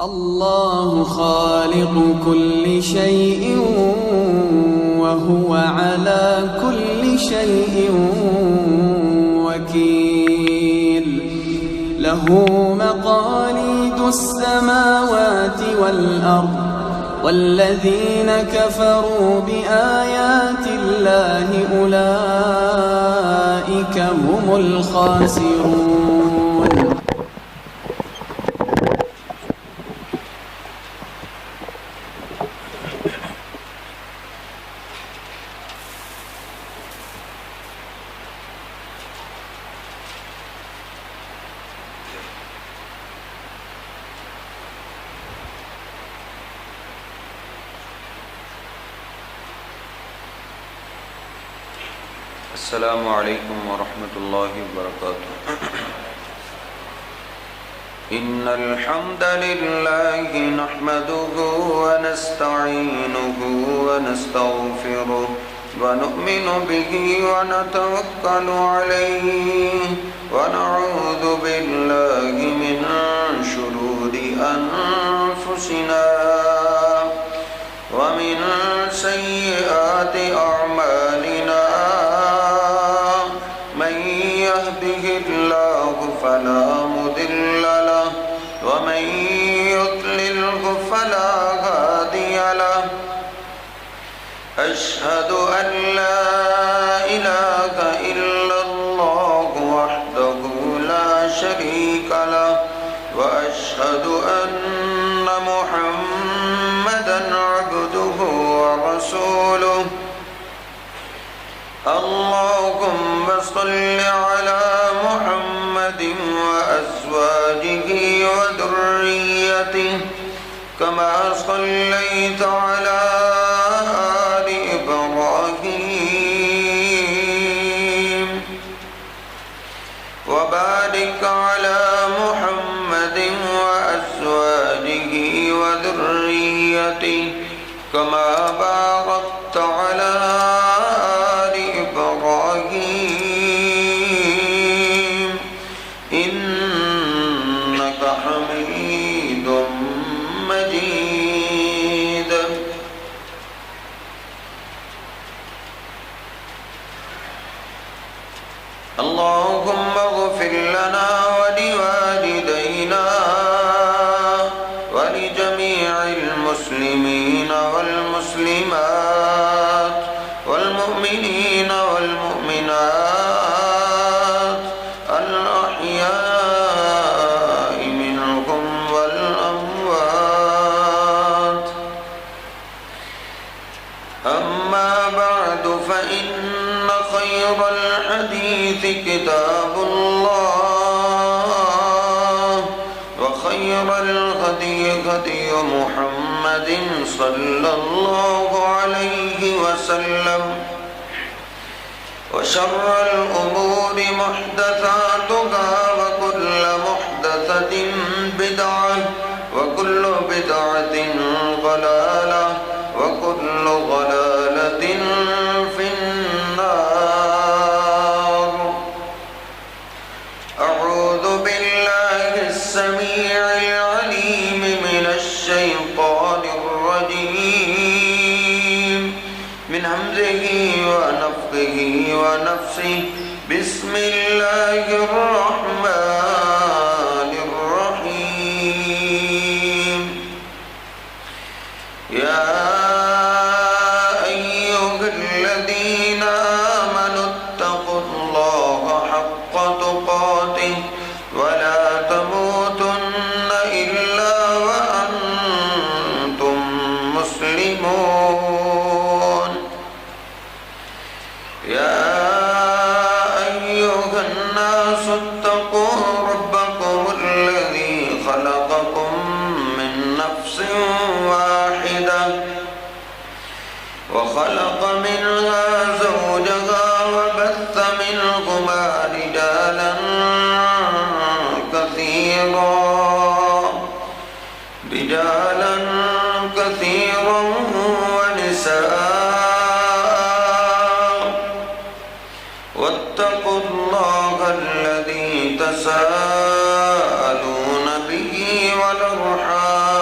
الله خالق كل شيء وهو على كل شيء وكيل. له مقاليد السماوات والأرض والذين كفروا بآيات الله أولئك هم الخاسرون. السلام علیکم ورحمۃ اللہ وبرکاتہ۔ ان الحمد للہ نحمده ونستعینه ونستغفره ونؤمن به ونتوکل علیہ ونعوذ باللہ من شرور انفسنا ومن سیئات اعمالنا فلا مضل له ومن يضلل فلا هادي له أشهد أن لا إله إلا الله وحده لا شريك له وأشهد أن محمدا عبده ورسوله اللهم صل على محمد وأزواجه وذريته كما صليت على آل إبراهيم وبارك على محمد وأزواجه وذريته كما باركت على اللهم اغفر لنا ولوالدينا ولجميع المسلمين والمسلمات والمؤمنين والمؤمنات الأحياء منهم والأموات. أما بعد فإن خير الحديث كتاب الله وخير الهدي هدي محمد صلى الله عليه وسلم وشر الأمور محدثاتها وكل محدثة بدعة وكل بدعة ضلالة وكل ضلالة في النار. أعوذ بالله السميع العليم من الشيطان الرجيم من همزه ونفخه ونفسه. بسم الله الرحمن الرحيم. يا أيها الذين آمنوا اتقوا الله حق تقاته ولا تموتن إلا وأنتم مسلمون. يا أيها الناس اتقوا ربكم الذي خلقكم من نفس واحدة وخلق منها زوجها وبث منهما رجالا كثيرا ونساء. واتقوا الله الذي تساءلون به والأرحام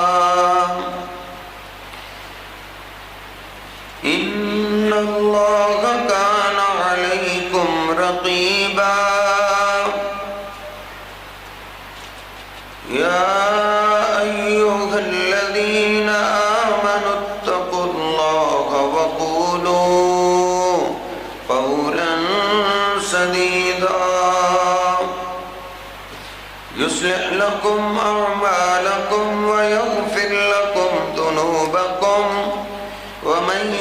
أيها الذين آمنوا اتقوا الله وقولوا قولا سديدا يصلح لكم أعمالكم ويغفر لكم ذنوبكم ومن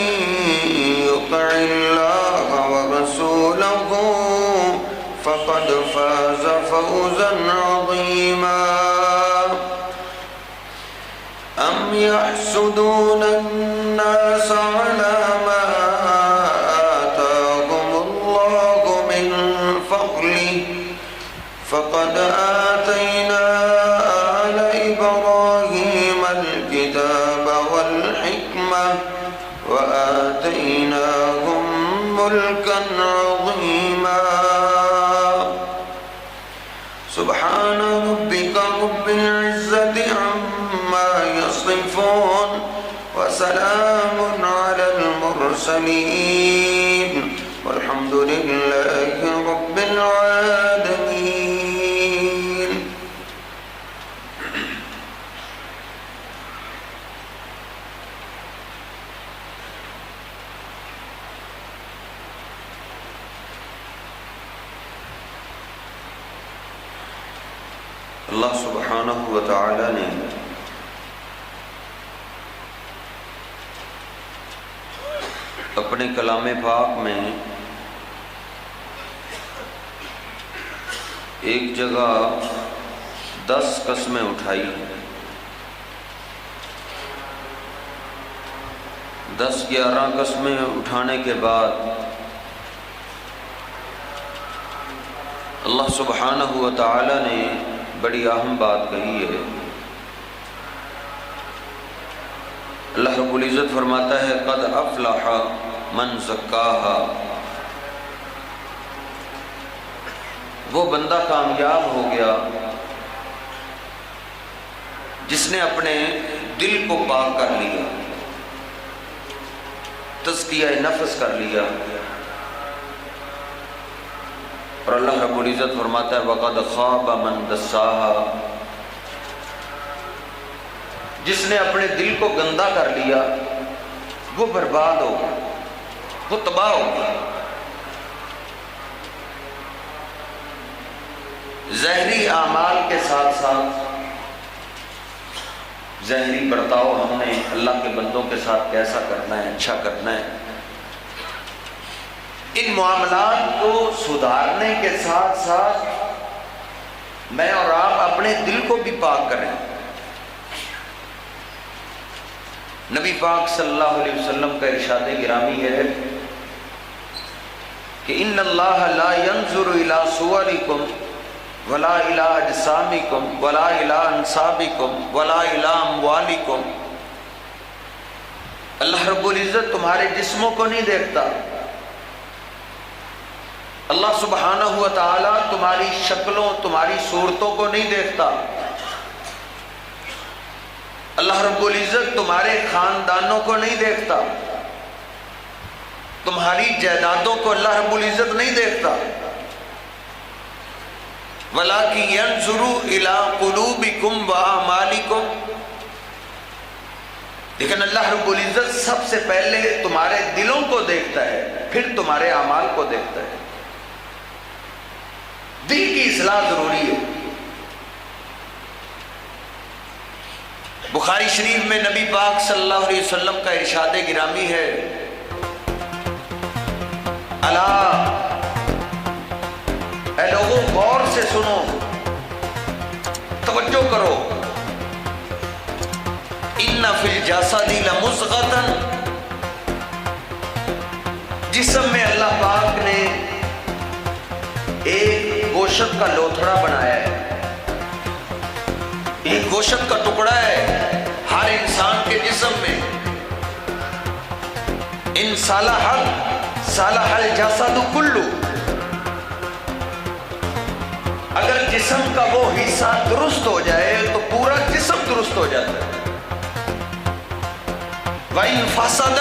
يطع الله ورسوله فقد فاز فوزا عظيما أم يحسدون الناس على ما آتاهم الله من فضله فقد آتينا آل إبراهيم الكتاب والحكمة وآتيناهم ملكا عظيما سبحان ربك رب العزة عما يصفون وسلام على المرسلين والحمد لله رب العالمين. اللہ سبحانہ و تعالی نے اپنے کلام پاک میں ایک جگہ 10 قسمیں اٹھائی 10-11 قسمیں اٹھانے کے بعد اللہ سبحانہ و تعالی نے بڑی اہم بات کہی ہے. اللہ رب العزت فرماتا ہے قد افلح من زکاہا، وہ بندہ کامیاب ہو گیا جس نے اپنے دل کو پاک کر لیا، تزکیہ نفس کر لیا. اور اللہ رب العزت فرماتا ہے وَقَدْ خَابَ مَنْ دَسَّاهَا، جس نے اپنے دل کو گندا کر لیا وہ برباد ہو گیا، وہ تباہ ہو گیا. ظاہری اعمال کے ساتھ ساتھ ظاہری برتاؤ ہم نے اللہ کے بندوں کے ساتھ کیسا کرنا ہے، اچھا کرنا ہے. ان معاملات کو سدھارنے کے ساتھ ساتھ میں اور آپ اپنے دل کو بھی پاک کریں. نبی پاک صلی اللہ علیہ وسلم کا ارشاد گرامی ہے کہ ان اللہ لا ينظر الى صورکم ولا الى اجسامکم ولا الى انصابکم ولا الى اموالکم. اللہ رب العزت تمہارے جسموں کو نہیں دیکھتا، اللہ سبحانہ و تعالی تمہاری شکلوں تمہاری صورتوں کو نہیں دیکھتا، اللہ رب العزت تمہارے خاندانوں کو نہیں دیکھتا، تمہاری جائیدادوں کو اللہ رب العزت نہیں دیکھتا. وَلَٰكِن يَنظُرُ إِلَىٰ قُلُوبِكُمْ وَأَعْمَالِكُمْ، لیکن اللہ رب العزت سب سے پہلے تمہارے دلوں کو دیکھتا ہے، پھر تمہارے اعمال کو دیکھتا ہے. دل کی اصلاح ضروری ہے. بخاری شریف میں نبی پاک صلی اللہ علیہ وسلم کا ارشاد گرامی ہے الا، اے لوگوں غور سے سنو، توجہ کرو، ان فی الجسد لمضغۃ، جسم میں اللہ پاک نے ایک گوشت کا لوتھڑا بنایا ہے، ایک گوشت کا ٹکڑا ہے ہر انسان کے جسم میں. ان صلح الجسد کلہ، اگر جسم کا وہ حصہ درست ہو جائے تو پورا جسم درست ہو جاتا ہے. وَإِن فَسَدَ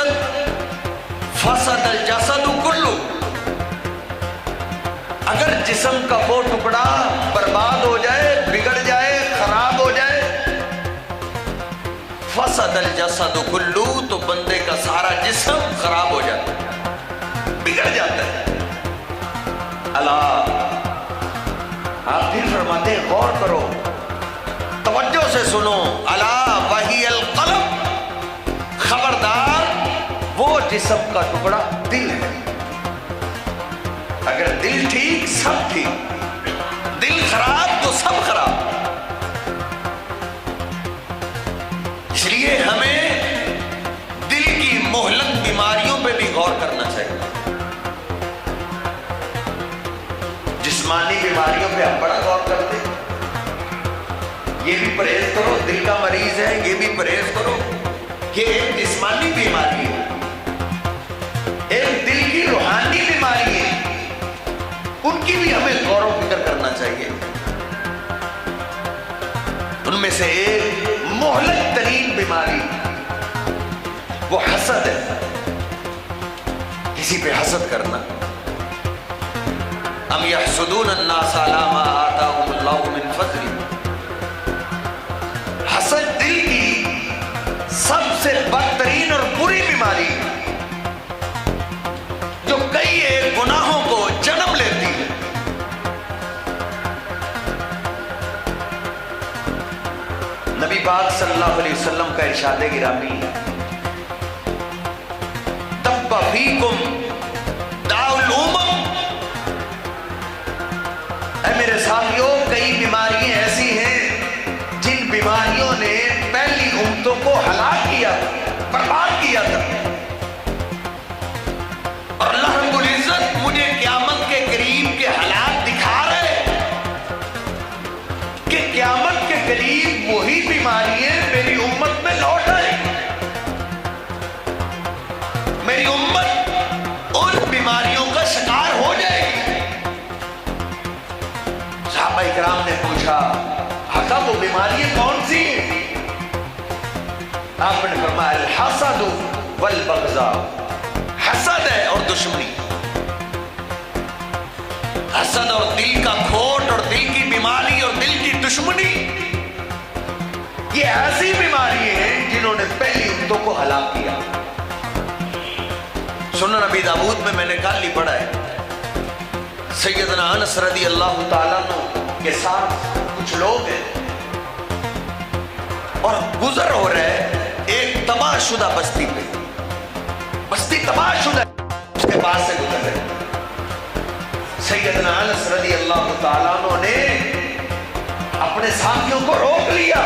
الْجَسَدُ كُلُّهُ، اگر جسم کا وہ ٹکڑا برباد ہو جائے، بگڑ جائے، خراب ہو جائے فسد الجسد کلو، تو بندے کا سارا جسم خراب ہو جاتا ہے، بگڑ جاتا ہے۔ اللہ آپ پھر فرماتے ہیں غور کرو، توجہ سے سنو، الا وہی القلب، خبردار وہ جسم کا ٹکڑا دل ہے۔ اگر دل ٹھیک سب ٹھیک، دل خراب تو سب خراب۔ اس لیے ہمیں دل کی مہلک بیماریوں پہ بھی غور کرنا چاہیے۔ جسمانی بیماریوں پہ ہم بڑا غور کرتے ہیں، یہ بھی پرہیز کرو، دل کا مریض ہے یہ بھی پرہیز کرو، یہ ایک جسمانی بیماری ہے، ایک دل کی روحانی بیماری ہے، ان کی بھی ہمیں غور و فکر کرنا چاہیے۔ ان میں سے ایک مہلک ترین بیماری وہ حسد ہے، کسی پہ حسد کرنا۔ ام یحسدون الناس علی ما آتاہم اللہ من فضل، حسد دل کی سب سے بدترین اور بری بیماری جو کئی ایک گناہوں کو جنم لیتی ہے۔ نبی پاک صلی اللہ علیہ وسلم کا ارشاد گرامی، تب فیکم داء الامم، اے میرے ساتھیوں، کئی بیماریاں ایسی ہیں جن بیماریوں نے پہلی امتوں کو ہلاک کیا، برباد کیا تھا، اور اللہ رب العزت مجھے قیامت کے قریب کے حالات دکھا رہے کہ قیامت کے قریب وہی بیماریاں میری امت میں لوٹ آئیں گی، میری امت ان بیماریوں کا شکار ہو جائے گی۔ صحابہ اکرام نے پوچھا، آقا وہ بیماریاں کون سی ہیں؟ آپ نے فرمایا الحسد والبغضاء، حسد ہے اور دشمنی۔ حسد اور دل کا کھوٹ اور دل کی بیماری اور دل کی دشمنی، یہ ایسی بیماری ہیں جنہوں نے پہلی امتوں کو ہلاک کیا۔ سنن نبی داؤد میں نے کل ہی پڑھا ہے، سیدنا انس رضی اللہ تعالیٰ عنہ کے ساتھ کچھ لوگ ہیں اور گزر ہو رہے ایک تباہ شدہ بستی پہ، بستی تباہ شدہ، اس کے پاس سے گزر رہے۔ سیدنا انس رضی اللہ تعالیٰ عنہ نے اپنے ساتھیوں کو روک لیا،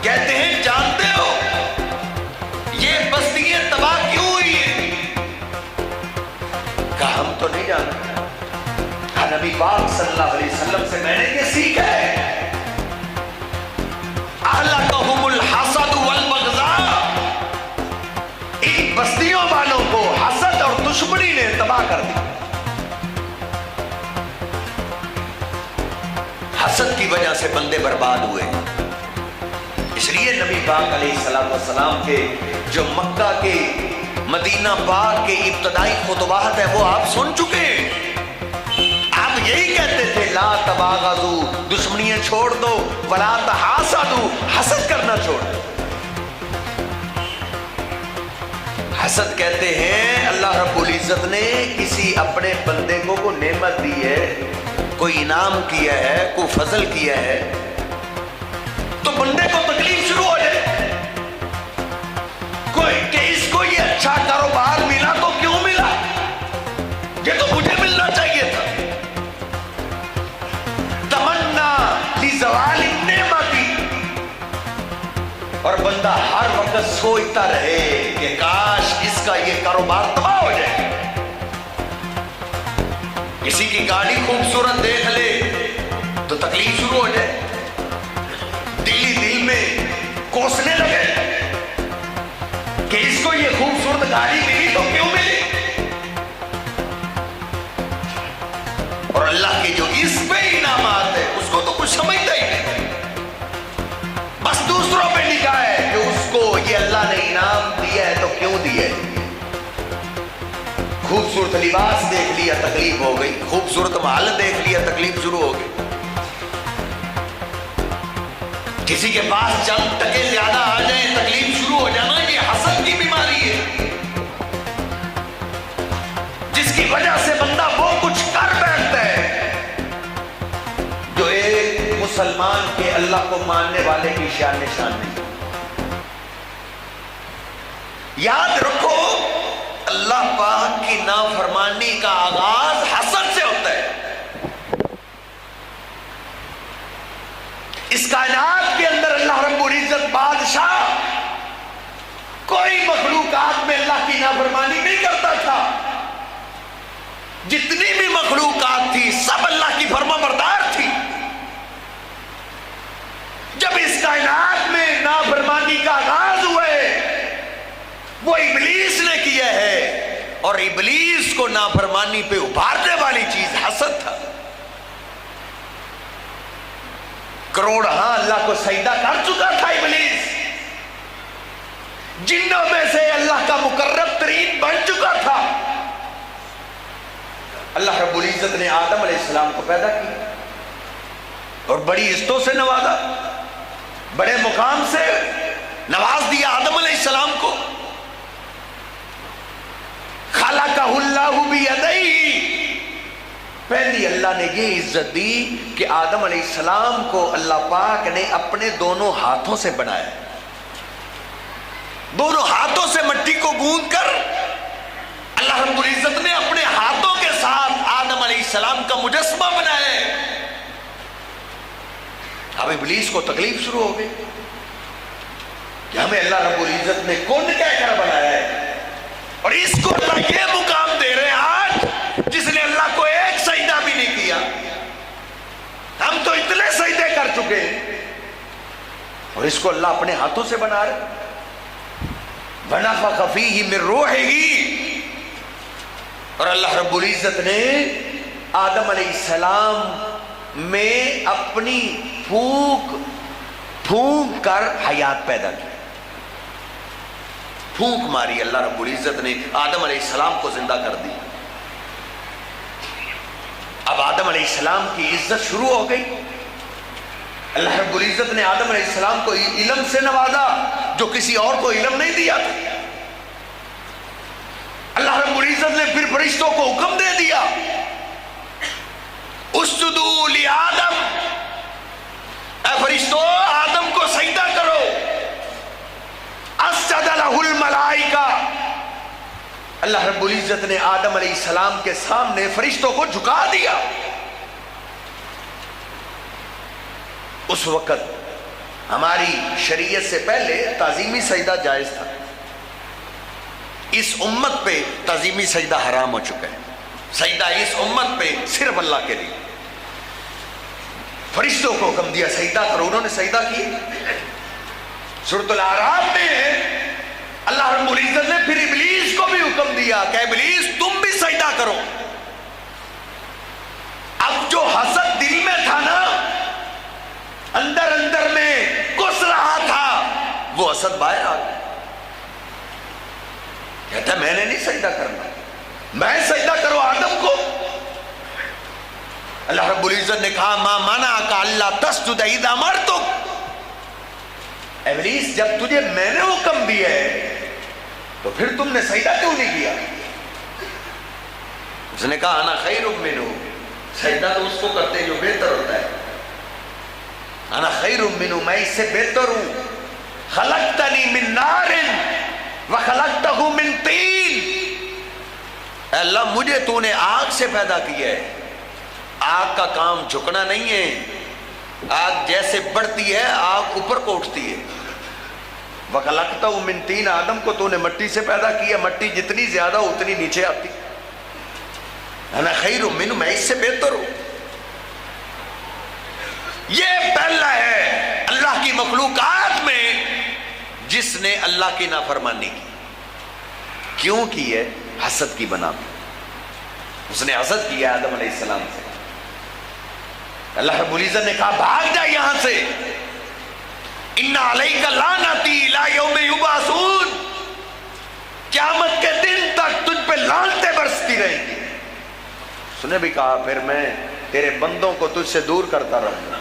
کہتے ہیں جانتے ہو یہ بستیاں تباہ کیوں ہوئی ہیں؟ کہا ہم تو نہیں جانتے۔ نبی پاک صلی اللہ علیہ وسلم سے میں نے یہ سیکھا ہے، اہلکہم الحسد والبغضاء، ان بستیوں والوں کو حسد اور دشمنی نے تباہ کر دی۔ حسد کی وجہ سے بندے برباد ہوئے، اس لیے نبی پاک علیہ السلام کے جو مکہ کے مدینہ پاک کے ابتدائی خطبات ہیں وہ آپ سن چکے ہیں۔ آپ یہی کہتے تھے لا تباغضوا، دشمنیاں چھوڑ دو، ولا تحاسدوا، حسد کرنا چھوڑ دو۔ حسد کہتے ہیں اللہ رب العزت نے کسی اپنے بندے کو کوئی نعمت دی ہے، کوئی انعام کیا ہے، کوئی فضل کیا ہے، تو بندے کو تکلیف شروع ہو جائے کوئی کہ اس کو یہ اچھا کاروبار ملا تو کیوں ملا، یہ تو مجھے ملنا چاہیے تھا۔ تمنا لزوال النعمت، اور بندہ ہر وقت سوچتا رہے کہ کاش اس کا یہ کاروبار تباہ ہو جائے۔ کسی کی گاڑی خوبصورت دیکھ لے تو تکلیف شروع ہو جائے، دل میں کوسنے لگے کہ اس کو یہ خوبصورت گاڑی ملی تو کیوں ملی، اور اللہ کے جو اس پہ انعامات ہے اس کو تو کچھ سمجھتا ہی نہیں، بس دوسروں پہ نگاہ ہے کہ اس کو یہ اللہ نے انعام دیا ہے تو کیوں دیا ہے۔ خوبصورت لباس دیکھ لیا تکلیف ہو گئی، خوبصورت محل دیکھ لیا تکلیف شروع ہو گئی۔ کسی کے پاس چند ٹکے زیادہ آ جائیں تکلیف شروع ہو جانا، یہ حسد کی بیماری ہے، جس کی وجہ سے بندہ وہ کچھ کر بیٹھتا ہے جو ایک مسلمان کے اللہ کو ماننے والے کی شان نشان نہیں۔ یاد رکھو اللہ پاک کی نافرمانی کا آغاز حسد سے ہوتا ہے۔ اس کائنات کے اندر اللہ رب العزت بادشاہ کوئی مخلوقات میں اللہ کی نافرمانی نہیں کرتا تھا، جتنی بھی مخلوقات تھی سب اللہ کی فرما بردار تھی۔ جب اس کائنات میں نافرمانی کا آغاز ہوا ہے وہ ابلیس نے کیا ہے، اور ابلیس کو نافرمانی پہ ابھارنے والی چیز حسد تھا۔ کروڑ اللہ کو سجدہ کر چکا تھا ابلیس، جنوں میں سے اللہ کا مقرب ترین بن چکا تھا۔ اللہ رب العزت نے آدم علیہ السلام کو پیدا کیا اور بڑی عزتوں سے نوازا، بڑے مقام سے نواز دیا آدم علیہ السلام کو۔ خلقہ اللہ بیدیہ، پہلی اللہ نے یہ عزت دی کہ آدم علیہ السلام کو اللہ پاک نے اپنے دونوں ہاتھوں سے بنایا، دونوں ہاتھوں سے مٹی کو گوندھ کر اللہ رب العزت نے اپنے ہاتھوں کے ساتھ آدم علیہ السلام کا مجسمہ بنایا ہے۔ اب ابلیس کو تکلیف شروع ہو گئی کہ ہمیں اللہ رب العزت نے کون کہہ کر بنایا ہے، اور اس کو اللہ یہ مقام دے رہے ہیں آج جس نے اللہ کو ایک سجدہ بھی نہیں کیا۔ ہم تو اتنے سجدے کر چکے ہیں اور اس کو اللہ اپنے ہاتھوں سے بنا رہے۔ وَنَفَخَ فِيهِ مِن رُوحِهِ، اور اللہ رب العزت نے آدم علیہ السلام میں اپنی پھونک کر حیات پیدا کی، پھونک ماری اللہ رب العزت نے، آدم علیہ السلام کو زندہ کر دی۔ اب آدم علیہ السلام کی عزت شروع ہو گئی۔ اللہ رب العزت نے آدم علیہ السلام کو علم سے نوازا جو کسی اور کو علم نہیں دیا تھا۔ اللہ رب العزت نے پھر فرشتوں کو حکم دے دیا، اسجدوا لآدم، اے فرشتوں آدم کو سجدہ کرو۔ اسجد لہ الملائکہ، اللہ رب العزت نے آدم علیہ السلام کے سامنے فرشتوں کو جھکا دیا۔ اس وقت ہماری شریعت سے پہلے تعظیمی سجدہ جائز تھا، اس امت پہ تعظیمی سجدہ حرام ہو چکا ہے۔ سجدہ اس امت پہ صرف اللہ کے لیے۔ فرشتوں کو حکم دیا سجدہ کرو، انہوں نے سجدہ کیا۔ سورۃ الاعراف میں اللہ رب العزت نے پھر ابلیس کو بھی حکم دیا کہ ابلیس تم بھی سجدہ کرو۔ اب جو حسد دل میں تھا نا، اندر اندر میں کس رہا تھا، وہ حسد باہر آ گیا۔ کہتا میں نے نہیں سجدہ کرنا، میں سجدہ کرو آدم کو۔ اللہ رب العزت نے کہا ما منعک الا تسجد اذ امرتک، ابلیس جب تجھے میں نے حکم دیا ہے تو پھر تم نے سجدہ کیوں نہیں کیا؟ اس نے کہا انا خیر منہ، سجدہ تو اس کو کرتے جو بہتر ہوتا ہے۔ انا خیر منہ، میں اس سے بہتر ہوں۔ خلقتنی من نار وخلقتہ من طین، اے اللہ مجھے تو نے آگ سے پیدا کیا ہے۔ آگ کا کام جھکنا نہیں ہے، آگ جیسے بڑھتی ہے آگ اوپر کو اٹھتی ہے۔ وَخَلَقْتَهُ مِن طِينٍ، آدم کو تو نے مٹی سے پیدا کیا، مٹی جتنی زیادہ اتنی نیچے آتی۔ انا خیر منہ، میں اس سے بہتر ہوں۔ یہ پہلا ہے اللہ کی مخلوقات میں جس نے اللہ کی نافرمانی کی۔ کیوں کی ہے؟ حسد کی بنا پر۔ اس نے حسد کیا آدم علیہ السلام سے۔ اللہ رب العزت نے کہا بھاگ جا یہاں سے، ان علیک لعنتی الی یوم یبعثون، قیامت کے دن تک تجھ پہ لعنتیں برستی رہیں گی۔ اس نے بھی کہا پھر میں تیرے بندوں کو تجھ سے دور کرتا رہوں گا۔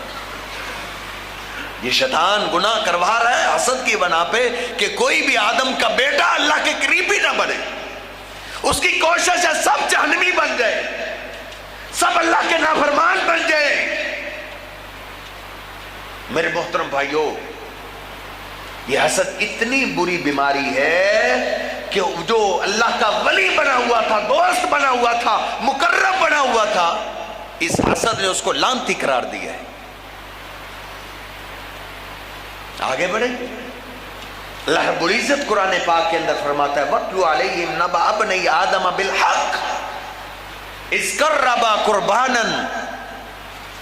یہ شیطان گناہ کروا رہا ہے حسد کی بنا پہ کہ کوئی بھی آدم کا بیٹا اللہ کے قریب ہی نہ بنے. اس کی کوشش ہے سب جہنمی بن جائے, سب اللہ کے نافرمان بن جائے. میرے محترم بھائیوں, یہ حسد اتنی بری بیماری ہے کہ جو اللہ کا ولی بنا ہوا تھا, دوست بنا ہوا تھا, مقرب بنا ہوا تھا, اس حسد نے اس کو لعنتی قرار دیا ہے. آگے بڑھیں. اللہ رب العزت قرآن پاک کے اندر فرماتا ہے وَاتْلُ عَلَيْهِمْ نَبَأَ ابْنَيْ آدَمَ بِالْحَقِّ إِذْ قَرَّبَا قُرْبَانًا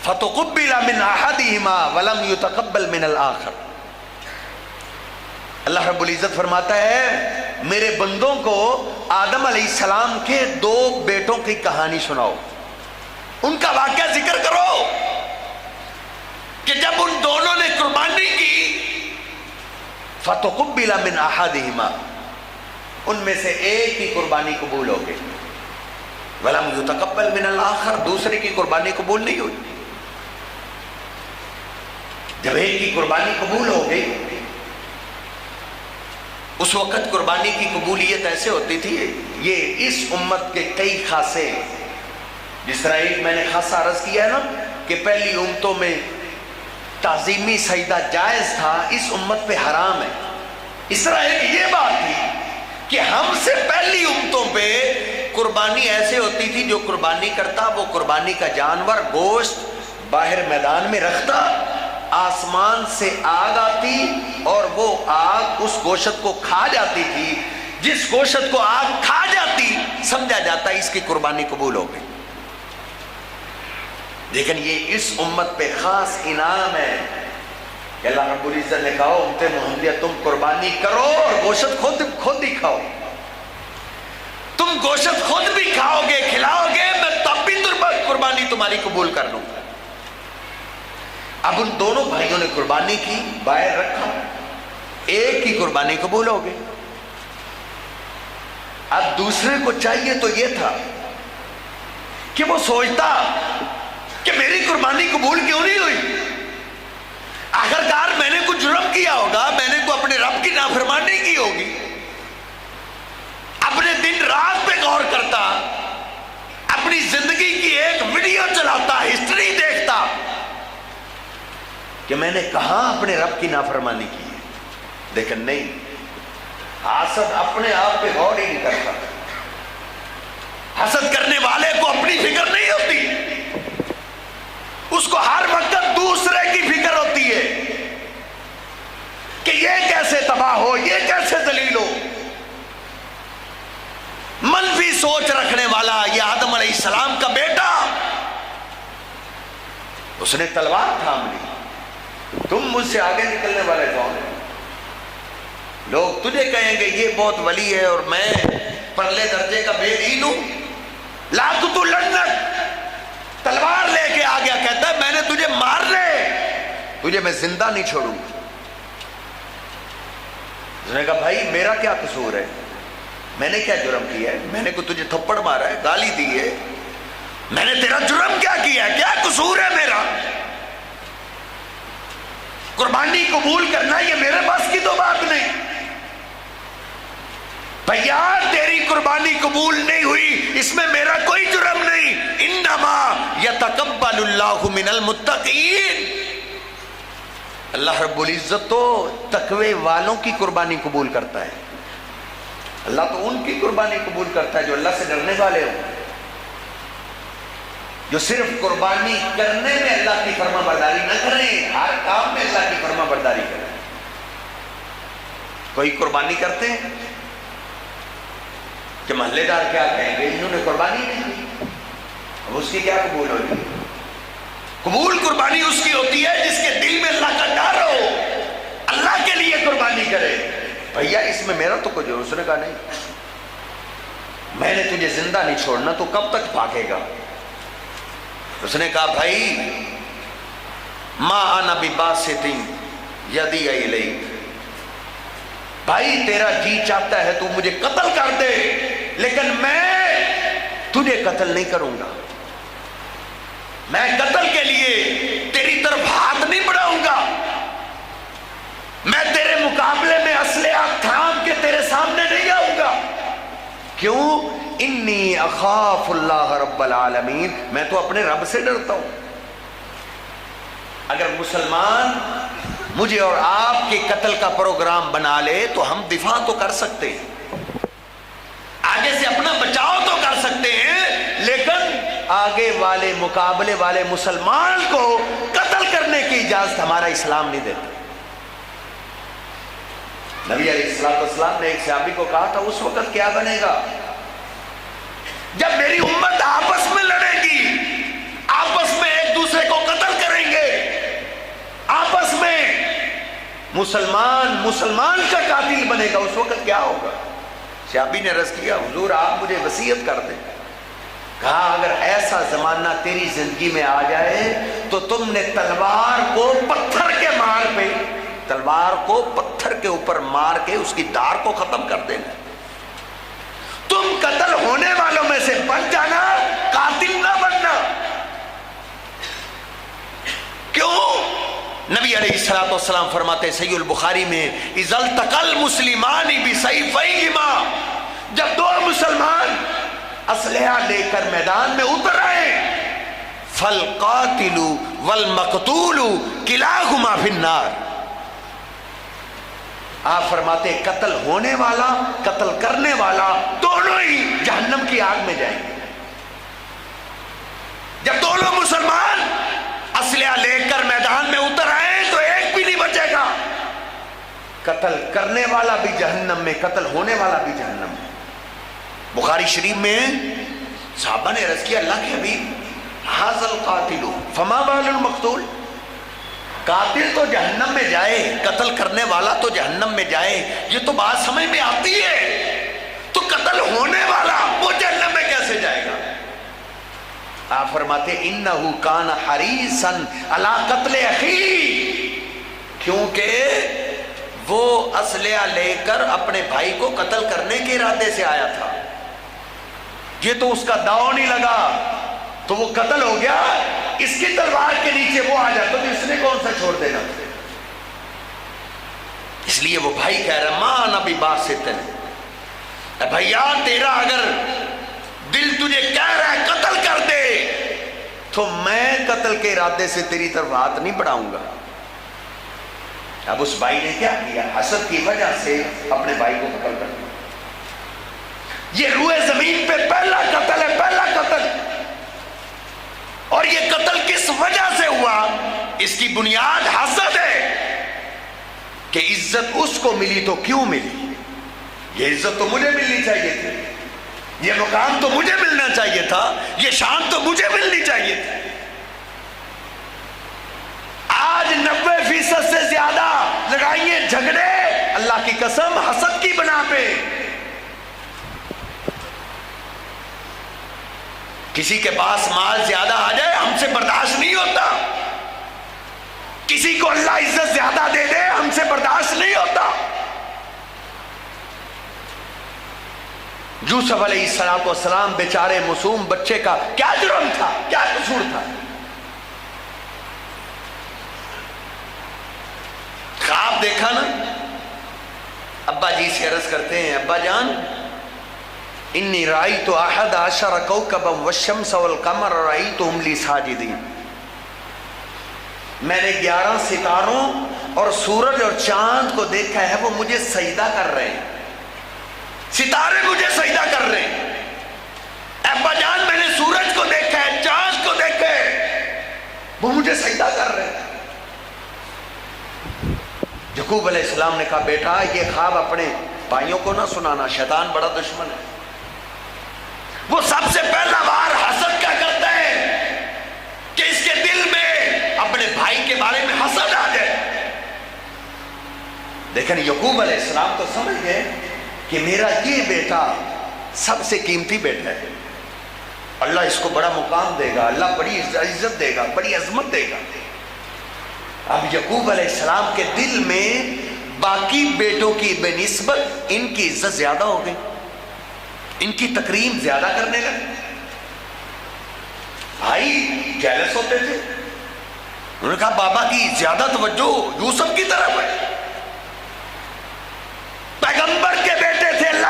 فَتُقُبِّلَ مِنْ أَحَدِهِمَا وَلَمْ يُتَقَبَّلْ مِنَ الْآخَرِ. اللہ رب العزت فرماتا ہے میرے بندوں کو آدم علیہ السلام کے 2 بیٹوں کی کہانی سناؤ, ان کا واقعہ ذکر کرو کہ جب ان دونوں نے قربانی کی فَتُقُبِّلَ مِنْ أَحَدِهِمَا, ان میں سے ایک کی قربانی قبول ہو گئی, وَلَمْ يُتَقَبَّلْ مِنَ الْآخَرِ, دوسرے کی قربانی قبول نہیں ہوئی. جب ایک کی قربانی قبول ہو گئی, اس وقت قربانی کی قبولیت ایسے ہوتی تھی, یہ اس امت کے کئی خاصے, جس طرح ایک میں نے خاصہ عرض کیا ہے نا کہ پہلی امتوں میں تعظیمی سجدہ جائز تھا, اس امت پہ حرام ہے. اس طرح ایک یہ بات تھی کہ ہم سے پہلی امتوں پہ قربانی ایسے ہوتی تھی جو قربانی کرتا وہ قربانی کا جانور گوشت باہر میدان میں رکھتا, آسمان سے آگ آتی اور وہ آگ اس گوشت کو کھا جاتی تھی. جس گوشت کو آگ کھا جاتی سمجھا جاتا اس کی قربانی قبول ہو گئی. لیکن یہ اس امت پہ خاص انعام ہے کہ اللہ رب العزت نے کہا امت محمدیہ تم قربانی کرو اور گوشت خود ہی کھاؤ. تم گوشت خود بھی کھاؤ گے, کھلاؤ گے, میں تب بھی قربانی تمہاری قبول کر لوں گا. اب ان دونوں بھائیوں نے قربانی کی, باہر رکھا, ایک کی قربانی قبول ہو گئی. اب دوسرے کو چاہیے تو یہ تھا کہ وہ سوچتا کہ میری قربانی قبول کیوں نہیں ہوئی, آخرکار میں نے کچھ جرم کیا ہوگا, میں نے کوئی اپنے رب کی نافرمانی کی ہوگی. اپنے دن رات پہ غور کرتا, اپنی زندگی کی ایک ویڈیو چلاتا, ہسٹری دیکھتا کہ میں نے کہاں اپنے رب کی نافرمانی کی ہے. لیکن نہیں, حسد اپنے آپ پہ غور ہی نہیں کرتا. حسد کرنے والے کو اپنی فکر نہیں ہوتی, اس کو ہر وقت دوسرے کی فکر ہوتی ہے کہ یہ کیسے تباہ ہو, یہ کیسے ذلیل ہو. منفی سوچ رکھنے والا یہ آدم علیہ السلام کا بیٹا, اس نے تلوار تھام لی. تم مجھ سے آگے نکلنے والے کون ہیں؟ لوگ تجھے کہیں گے یہ بہت ولی ہے اور میں پرلے درجے کا بے دین ہوں. لا تو لڑنک, تلوار لے کے آ گیا, کہتا ہے میں نے تجھے مار لے, تجھے میں زندہ نہیں چھوڑوں. اس نے کہا بھائی میرا کیا قصور ہے, میں نے کیا جرم کیا ہے, میں نے تجھے تھپڑ مارا ہے, گالی دی ہے, میں نے تیرا جرم کیا کیا ہے, کیا قصور ہے میرا؟ قربانی قبول کرنا یہ میرے پاس کی تو بات نہیں. بھیا تیری قربانی قبول نہیں ہوئی, اس میں میرا کوئی جرم نہیں. انما یتقبل اللہ من المتقین, اللہ رب العزت تو تقوی والوں کی قربانی قبول کرتا ہے. اللہ تو ان کی قربانی قبول کرتا ہے جو اللہ سے ڈرنے والے ہوں, جو صرف قربانی کرنے میں اللہ کی فرما برداری نہ کریں, ہر کام میں اللہ کی فرما برداری کریں. کوئی قربانی کرتے ہیں کہ محلے دار کیا کہیں گے, انہوں نے قربانی نہیں کی, اب اس کی کیا قبول ہوگی؟ قبول قربانی اس کی ہوتی ہے جس کے دل میں اللہ کا ڈر ہو, اللہ کے لیے قربانی کرے. بھیا اس میں میرا تو کچھ, اس نے کہا نہیں, میں نے تجھے زندہ نہیں چھوڑنا, تو کب تک بھاگے گا؟ اس نے کہا بھائی ما انا بباسط یدی الیک, بھائی تیرا جی چاہتا ہے تو مجھے قتل کر دے, لیکن میں تجھے قتل نہیں کروں گا. میں قتل کے لیے تیری طرف ہاتھ نہیں بڑھاؤں گا. کیوں؟ انی اخاف اللہ رب العالمین، میں تو اپنے رب سے ڈرتا ہوں۔ اگر مسلمان مجھے اور آپ کے قتل کا پروگرام بنا لے تو ہم دفاع تو کر سکتے ہیں، آگے سے اپنا بچاؤ تو کر سکتے ہیں، لیکن آگے والے مقابلے والے مسلمان کو قتل کرنے کی اجازت ہمارا اسلام نہیں دیتا۔ نبی علیہ السلام نے ایک صحابی کو کہا تھا اس وقت کیا بنے گا جب میری امت آپس میں لڑے گی، آپس میں ایک دوسرے کو قتل کریں گے، آپس میں مسلمان کا قاتل بنے گا، اس وقت کیا ہوگا؟ صحابی نے عرض کیا حضور آپ مجھے وصیت کر دیں۔ کہا اگر ایسا زمانہ تیری زندگی میں آ جائے تو تم نے تلوار کو پتھر کے اوپر مار کے اس کی دھار کو ختم کر دینا، تم قتل ہونے والوں میں سے بن جانا، قاتل نہ بننا۔ کیوں؟ نبی علیہ السلام فرماتے ہیں صحیح البخاری میں اذا التقى المسلمان بسيفيهما، جب دو مسلمان اسلحہ لے کر میدان میں اتر آئے، فالقاتل والمقتول كلاهما في النار، آپ فرماتے ہیں قتل ہونے والا قتل کرنے والا دونوں ہی جہنم کی آگ میں جائیں گے۔ جب دونوں مسلمان اسلحہ لے کر میدان میں اتر آئے تو ایک بھی نہیں بچے گا، قتل کرنے والا بھی جہنم میں، قتل ہونے والا بھی جہنم میں۔ بخاری شریف میں صحابہ نے عرض کیا اللہ کے حبیب ھذا القاتل فما بال المقتول، قاتل تو جہنم میں جائے، قتل کرنے والا تو جہنم میں جائے، یہ تو بات سمجھ میں آتی ہے، تو قتل ہونے والا وہ جہنم میں کیسے جائے گا؟ آپ فرماتے انہو کان حریصا علی قتل اخی، کیونکہ وہ اسلحہ لے کر اپنے بھائی کو قتل کرنے کے ارادے سے آیا تھا، یہ تو اس کا داؤ نہیں لگا تو وہ قتل ہو گیا، اس کی تلوار کے نیچے وہ آ جاتا تو اس نے کون سا چھوڑ دینا؟ اس لیے وہ بھائی کہہ رہا ماں نبی باسطن، اے بھائیا تیرا اگر دل تجھے کہہ رہا ہے قتل کر دے تو میں قتل کے ارادے سے تیری طرف ہاتھ نہیں بڑھاؤں گا۔ اب اس بھائی نے کیا کیا؟ حسد کی وجہ سے اپنے بھائی کو قتل کر دیا۔ یہ روئے زمین پہ پہلا قتل ہے، پہلا قتل، اور یہ قتل کس وجہ سے ہوا؟ اس کی بنیاد حسد ہے کہ عزت اس کو ملی تو کیوں ملی، یہ عزت تو مجھے ملنی چاہیے تھی، یہ مقام تو مجھے ملنا چاہیے تھا، یہ شان تو مجھے ملنی چاہیے تھی۔ آج 90% سے زیادہ لڑائیاں جھگڑے اللہ کی قسم حسد کی بنا پہ، کسی کے پاس مال زیادہ آ جائے ہم سے برداشت نہیں ہوتا، کسی کو اللہ عزت زیادہ دے دے ہم سے برداشت نہیں ہوتا۔ یوسف علیہ السلام بیچارے معصوم بچے کا کیا جرم تھا، کیا قصور تھا؟ خواب دیکھا نا، ابا جی سے عرض کرتے ہیں ابا جان انی رأیت احد عشر کوکبا والشمس والقمر رأیتهم لی ساجدین، میں نے 11 ستاروں اور سورج اور چاند کو دیکھا ہے وہ مجھے سجدہ کر رہے ہیں، ستارے مجھے سجدہ کر رہے ہیں۔ ابا جان میں نے سورج کو دیکھا ہے، چاند کو دیکھا ہے، وہ مجھے سجدہ کر رہے ہیں۔ یعقوب علیہ السلام نے کہا بیٹا یہ خواب اپنے بھائیوں کو نہ سنانا، شیطان بڑا دشمن ہے، وہ سب سے پہلا وار حسد کا کرتا ہے کہ اس کے دل میں اپنے بھائی کے بارے میں حسد آ جائے۔ لیکن یعقوب علیہ السلام تو سمجھ گئے کہ میرا یہ بیٹا سب سے قیمتی بیٹا ہے، اللہ اس کو بڑا مقام دے گا، اللہ بڑی عزت دے گا، بڑی عظمت دے گا۔ اب یعقوب علیہ السلام کے دل میں باقی بیٹوں کی بہ نسبت ان کی عزت زیادہ ہو گئی، ان کی تکریم زیادہ کرنے لگے۔ بھائی جیلس ہوتے تھے، انہوں نے کہا بابا کی زیادہ توجہ یوسف کی طرف ہے، پیغمبر کے بیٹے تھے، اللہ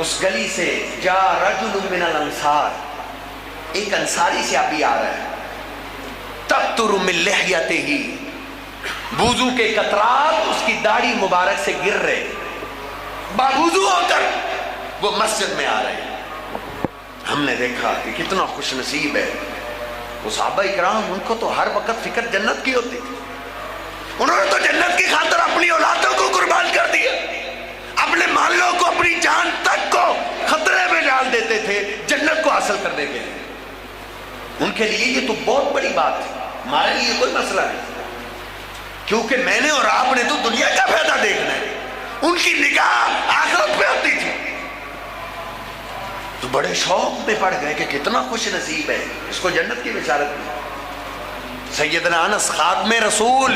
اس گلی سے جا رجل من الانصار، ایک انصاری سے ابھی آ رہا ہے، تقطر من لحیتہ، وضو کے قطرات اس کی داڑھی مبارک سے گر رہے، باوضو ہو کر وہ مسجد میں آ رہے ہیں۔ ہم نے دیکھا کہ کتنا خوش نصیب ہے وہ صحابہ اکرام، ان کو تو ہر وقت فکر جنت کی ہوتی تھی، انہوں نے تو جنت کی خاطر اپنی اولادوں کو قربان کر دیا، اپنے مالوں کو، اپنی جان تک کو خطرے میں ڈال دیتے تھے جنت کو حاصل کرنے کے لیے۔ ان کے لیے یہ تو بہت بڑی بات ہے، ہمارے لیے کوئی مسئلہ نہیں، کیونکہ میں نے اور آپ نے تو دنیا کا فائدہ دیکھنا ہے، ان کی نگاہ آخرت پہ ہوتی تھی۔ تو بڑے شوق میں پڑ گئے کہ کتنا خوش نصیب ہے، اس کو جنت کی بشارت دی۔ سیدنا انس خادم رسول،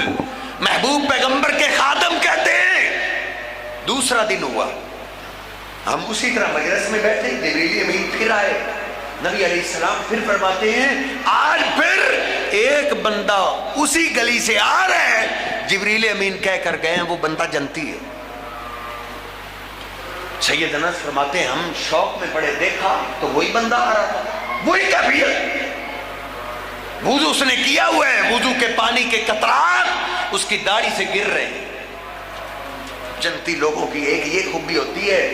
محبوب پیغمبر کے خادم کہتے ہیں، دوسرا دن ہوا، ہم اسی طرح مجلس میں بیٹھے، جبریل امین پھر آئے، نبی علیہ السلام پھر فرماتے ہیں آج پھر ایک بندہ اسی گلی سے آ رہا ہے، جبریل امین کہہ کر گئے ہیں وہ بندہ جنتی ہے۔ سید انس فرماتے ہیں ہم شوق میں پڑے، دیکھا تو وہی بندہ آ رہا تھا، وہی کیفیت، وضو اس نے کیا ہوا ہے، وضو کے پانی کے قطرات اس کی داڑھی سے گر رہے ہیں۔ جنتی لوگوں کی ایک یہ خوبی ہوتی ہے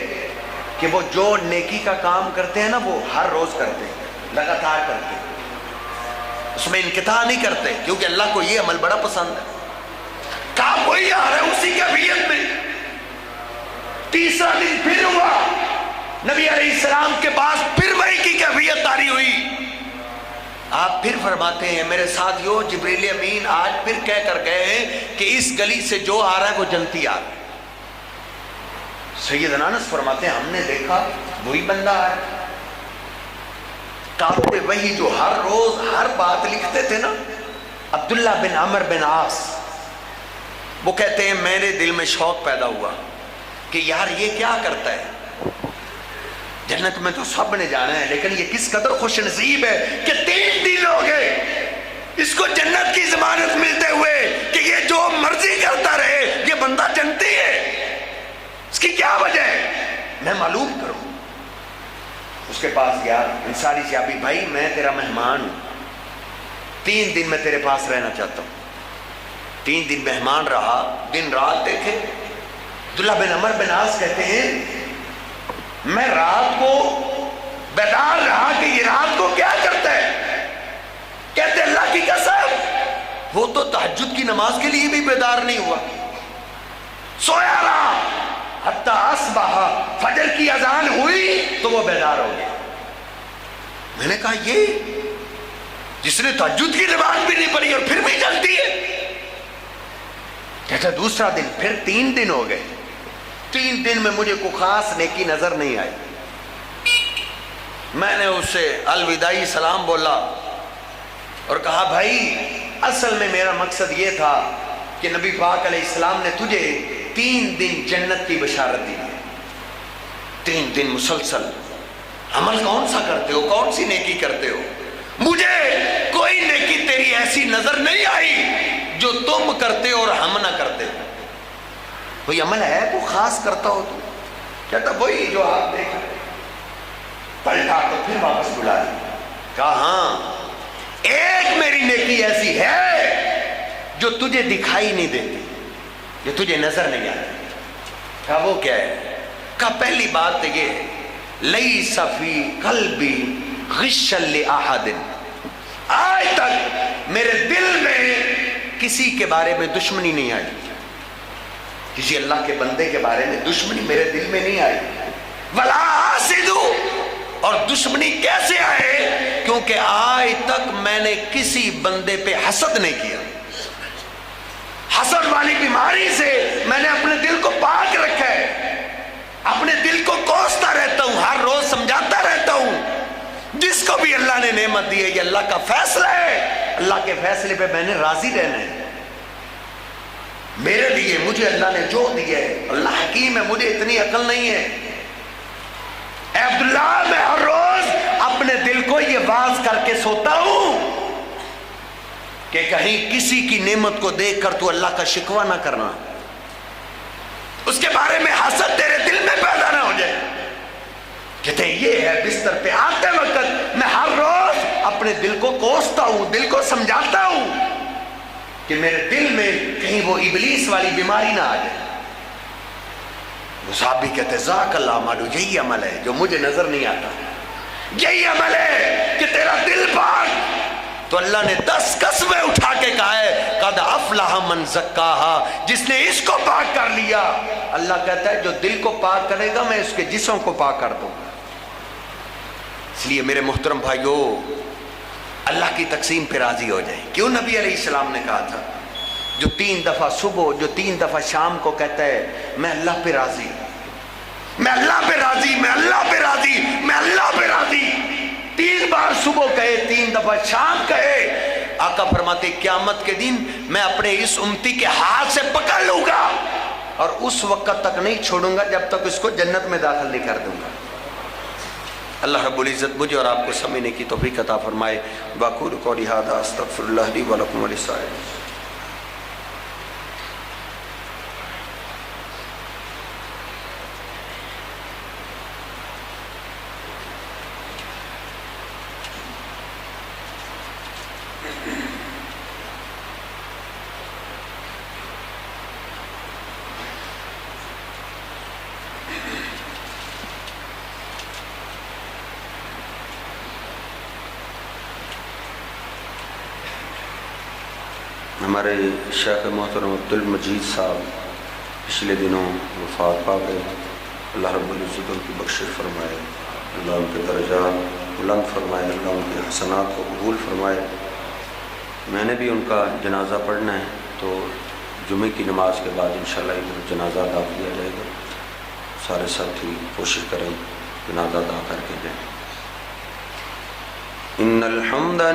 کہ وہ جو نیکی کا کام کرتے ہیں نا وہ ہر روز کرتے ہیں، لگاتار کرتے ہیں، اس میں انقطاع نہیں کرتے، کیونکہ اللہ کو یہ عمل بڑا پسند ہے۔ کام وہی آ رہا ہے اسی کیفیت میں۔ تیسرا دن پھر ہوا، نبی علیہ السلام کے پاس پھر وہی کی کیفیت طاری ہوئی۔ آپ پھر فرماتے ہیں میرے ساتھیو، جبریل امین آج پھر کہہ کر گئے ہیں کہ اس گلی سے جو آ رہا ہے وہ جنتی آ رہا ہے۔ سیدنا انس فرماتے ہیں ہم نے دیکھا وہی بندہ آ رہا ہے، کاتب وہی جو ہر روز ہر بات لکھتے تھے نا، عبداللہ بن عمر بن عاص، وہ کہتے ہیں میرے دل میں شوق پیدا ہوا کہ یار یہ کیا کرتا ہے، جنت میں تو سب نے جانا ہے، لیکن یہ کس قدر خوش نصیب ہے کہ 3 دن ہو گئے اس کو جنت کی ضمانت ملتے ہوئے کہ یہ جو مرضی کرتا رہے، یہ بندہ جنتی ہے، اس کی کیا وجہ ہے، میں معلوم کروں۔ اس کے پاس گیا، انصاری سے ابھی بھائی میں تیرا مہمان ہوں، 3 دن میں تیرے پاس رہنا چاہتا ہوں۔ 3 دن مہمان رہا، دن رات دیکھے۔ عبداللہ بن عمر بن عاص کہتے ہیں میں رات کو بیدار رہا کہ یہ رات کو کیا کرتا ہے، کہتے اللہ کی قسم وہ تو تہجد کی نماز کے لیے بھی بیدار نہیں ہوا، سویا رہا حتی اصبح، فجر کی اذان ہوئی تو وہ بیدار ہو گیا۔ میں نے کہا یہ جس نے تہجد کی نماز بھی نہیں پڑھی اور پھر بھی جلتی ہے۔ کہتا دوسرا دن پھر 3 دن ہو گئے، 3 دن میں مجھے کوئی خاص نیکی نظر نہیں آئی۔ میں نے اس سے الوداعی سلام بولا اور کہا بھائی اصل میں میرا مقصد یہ تھا کہ نبی پاک علیہ السلام نے تجھے 3 دن جنت کی بشارت دی ہے، 3 دن مسلسل عمل کون سا کرتے ہو، کون سی نیکی کرتے ہو، مجھے کوئی نیکی تیری ایسی نظر نہیں آئی جو تم کرتے اور ہم نہ کرتے۔ کوئی عمل ہے تو خاص کرتا ہو تو کہتا وہی جو آپ دیکھ رہے۔ پلٹا تو پھر واپس بلا دیا، کہا ہاں ایک میری نیکی ایسی ہے جو تجھے دکھائی نہیں دیتی، جو تجھے نظر نہیں آتی۔ کہا وہ کیا ہے؟ کہا پہلی بات یہ ہے لیس فی قلبی غش لأحد، آج تک میرے دل میں کسی کے بارے میں دشمنی نہیں آئی، کسی اللہ کے بندے کے بارے میں دشمنی میرے دل میں نہیں آئی۔ ولا حاسد، اور دشمنی کیسے آئے؟ کیونکہ آج تک میں نے کسی بندے پہ حسد نہیں کیا، حسد والی بیماری سے میں نے اپنے دل کو پاک رکھا ہے، اپنے دل کو کوستا رہتا ہوں، ہر روز سمجھاتا رہتا ہوں جس کو بھی اللہ نے نعمت دی ہے یہ اللہ کا فیصلہ ہے، اللہ کے فیصلے پہ میں نے راضی رہنا ہے۔ میرے لیے مجھے اللہ نے جو دیا ہے، اللہ حکیم ہے، مجھے اتنی عقل نہیں ہے۔ اے عبداللہ میں ہر روز اپنے دل کو یہ واز کر کے سوتا ہوں کہ کہیں کسی کی نعمت کو دیکھ کر تو اللہ کا شکوہ نہ کرنا، اس کے بارے میں حسد تیرے دل میں پیدا نہ ہو جائے۔ ہوں، دل کو سمجھاتا ہوں کہ میرے دل میں کہیں وہ ابلیس والی بیماری نہ آ جائے۔ وہ صاحب بھی کہتے ذاک اللہ عمل، یہی عمل ہے جو مجھے نظر نہیں آتا، یہی عمل ہے کہ تیرا دل پاک۔ تو اللہ نے 10 قسمیں اٹھا کے کہا ہے قد افلح من زکاہا، جس نے اس کو پاک کر لیا۔ اللہ کہتا ہے جو دل کو پاک کرے گا میں اس کے جسم کو پاک کر دوں گا۔ اس لیے میرے محترم بھائیو، اللہ کی تقسیم پہ راضی ہو جائیں۔ کیوں نبی علیہ السلام نے کہا تھا جو 3 دفعہ صبح، جو 3 دفعہ شام کو کہتا ہے میں اللہ پہ راضی، میں اللہ پہ راضی، میں اللہ پہ راضی، میں اللہ پہ راضی، 3 بار صبح کہے، 3 دفعہ شام کہے، آقا فرماتے قیامت کے دن میں اپنے اس امتی کے ہاتھ سے پکڑ لوں گا اور اس وقت تک نہیں چھوڑوں گا جب تک اس کو جنت میں داخل نہیں کر دوں گا۔ اللہ رب العزت مجھے اور آپ کو سمجھنے کی توفیق عطا فرمائے۔ باقول قولی ھذا استغفر اللہ لی ولکم ولسائر۔ ہمارے شیخ محترم عبدالمجید صاحب پچھلے دنوں وفات پا گئے۔ اللہ رب العزت ان کی بخشش فرمائے، اللہ ان کے درجات بلند فرمائے، اللہ ان کے حسنات کو قبول فرمائے۔ میں نے بھی ان کا جنازہ پڑھنا ہے، تو جمعے کی نماز کے بعد انشاءاللہ ادھر جنازہ ادا کیا جائے گا۔ سارے ساتھی کوشش کریں جنازہ ادا کر کے جائیں۔ ان الحمد